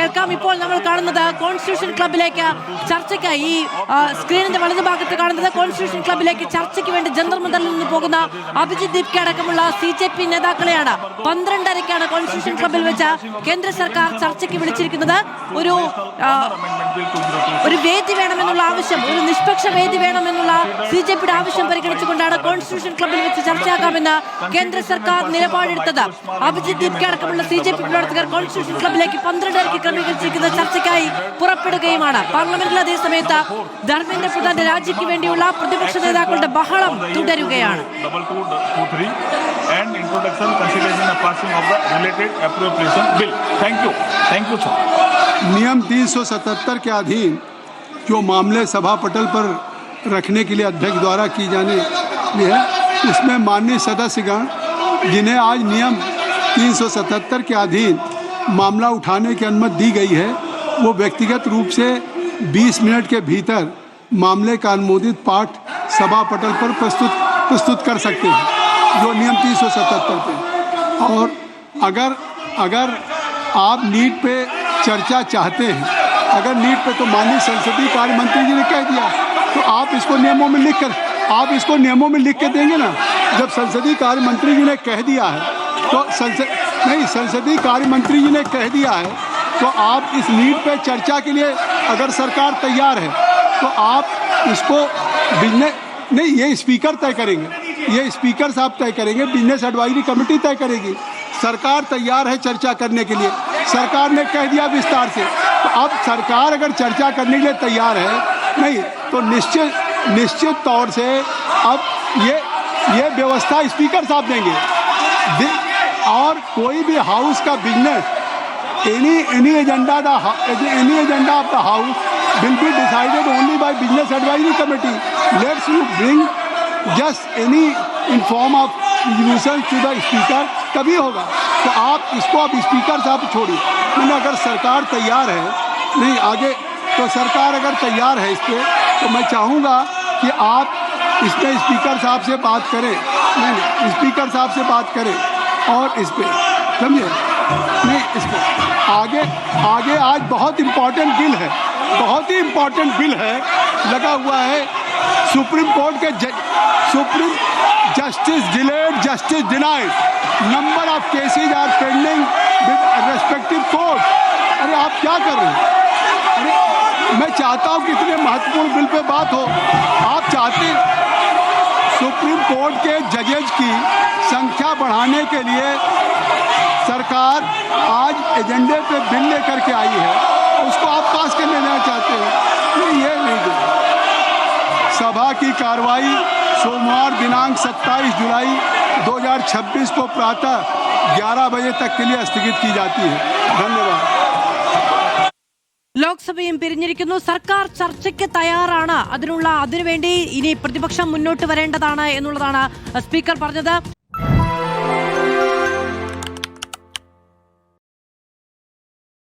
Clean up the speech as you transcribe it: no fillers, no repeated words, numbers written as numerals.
കേൾക്കാം. ഇപ്പോൾ നമ്മൾ കാണുന്നത് കോൺസ്റ്റിറ്റ്യൂഷൻ ക്ലബിലേക്ക് ചർച്ചയ്ക്കായി ഈ സ്ക്രീനിന്റെ വലതുഭാഗത്ത് കാണുന്നത് കോൺസ്റ്റിറ്റ്യൂഷൻ ക്ലബിലേക്ക് ചർച്ചയ്ക്ക് വേണ്ടി ജന്തർ മന്ദറിൽ നിന്ന് പോകുന്ന അഭിജിത് ദീപ്കെ അടക്കമുള്ള CJP നേതാക്കളെയാണ്. 12:30-ക്കാണ് കോൺസ്റ്റിറ്റ്യൂഷൻ ക്ലബിൽ വെച്ച് കേന്ദ്ര സർക്കാർ ചർച്ചയ്ക്ക് വിളിച്ചിരിക്കുന്നത്. ഒരു വേദി വേണമെന്നുള്ള ആവശ്യം, ഒരു നിഷ്പക്ഷ വേദി വേണമെന്നുള്ള CJPയുടെ ആവശ്യം പരിഗണിച്ചുകൊണ്ടാണ് കോൺസ്റ്റിറ്റ്യൂഷൻ ക്ലബിൽ വെച്ച് ചർച്ചയാകാമെന്ന് കേന്ദ്ര സർക്കാർ നിലപാടെടുത്തത്. അഭിജിത് ദീപ്കെ അടക്കമുള്ള CJP പ്രവർത്തകർ കോൺസ്റ്റിറ്റ്യൂഷൻ ക്ലബിലേക്ക് 12:30-ക്ക് ക്രമീകരിച്ചിരിക്കുന്ന ചർച്ചയ്ക്കായി പുറപ്പെടുകയുമാണ്. പാർലമെന്റിൽ അതേ സമയത്ത് ധർമ്മേന്ദ്ര പ്രധാന്റെ രാജിക്ക് വേണ്ടിയുള്ള പ്രതിപക്ഷ നേതാക്കളുടെ ബഹളം തുടരുകയാണ്. And introduction, consideration and passing of the related appropriation bill. Thank you, sir. नियम 377 के अधीन जो मामले सभा पटल पर रखने के लिए अध्यक्ष द्वारा की जाने है, उसमें माननीय सदस्यगण जिन्हें आज नियम 377 के अधीन मामला उठाने की अनुमति दी गई है, वो व्यक्तिगत रूप से 20 मिनट के भीतर मामले का अनुमोदित पाठ सभा पटल पर प्रस्तुत कर सकते हैं, जो नियम 377 पे। और अगर आप नीट पे चर्चा चाहते हैं, अगर नीट पे, तो माननीय संसदीय कार्य मंत्री जी ने कह दिया, तो आप इसको नियमों में लिख के देंगे ना। जब संसदीय कार्य मंत्री जी ने कह दिया है, तो संसदीय कार्य मंत्री जी ने कह दिया है, तो आप इस नीट पे चर्चा के लिए अगर सरकार तैयार है, तो आप इसको नहीं, ये स्पीकर तय करेंगे, ये स्पीकर साहब तय करेंगे, बिजनेस एडवाइजरी कमेटी तय करेगी। सरकार तैयार है चर्चा करने के लिए, सरकार ने कह दिया विस्तार से। तो अब सरकार अगर चर्चा करने के लिए तैयार है, नहीं तो निश्चित तौर से अब ये व्यवस्था स्पीकर साहब देंगे। और कोई भी हाउस का business, any agenda of the house will be decided only by business advisory committee. Let's you bring just any in form of resolution to the speaker, तभी होगा। तो आप इसको अब स्पीकर साहब छोड़िए। मैंने अगर सरकार तैयार है, नहीं आगे, तो सरकार अगर तैयार है इस पर, तो मैं चाहूँगा कि आप इसमें स्पीकर साहब से बात करें, नहीं स्पीकर साहब से बात करें और इस पर समझे, नहीं इसको आगे आज बहुत इम्पोर्टेंट बिल है, लगा हुआ है। सुप्रीम कोर्ट के justice delayed, justice denied, number of cases are pending with respective court. अरे आप क्या कर रहे हैं? अरे मैं चाहता हूँ कि इतने महत्वपूर्ण बिल पे बात हो। आप चाहते सुप्रीम कोर्ट के जजेज की संख्या बढ़ाने के लिए सरकार आज एजेंडे पे बिल लेकर के आई है, उसको आप पास करने देना चाहते हैं। ये नहीं दे। सभा की कार्रवाई सोमवार दिनांक 27 जुलाई 2026 को प्रातः 11 बजे तक के लिए स्थगित की जाती है। धन्यवाद। ലോക്സഭയും പിരിഞ്ഞിരിക്കുന്നു. സർക്കാർ ചർച്ചയ്ക്ക് തയ്യാറാണ്. അതിനുവേണ്ടി ഇനി പ്രതിപക്ഷം മുന്നോട്ട് വരേണ്ടതാണ് എന്നുള്ളതാണ് സ്പീക്കർ പറഞ്ഞത്.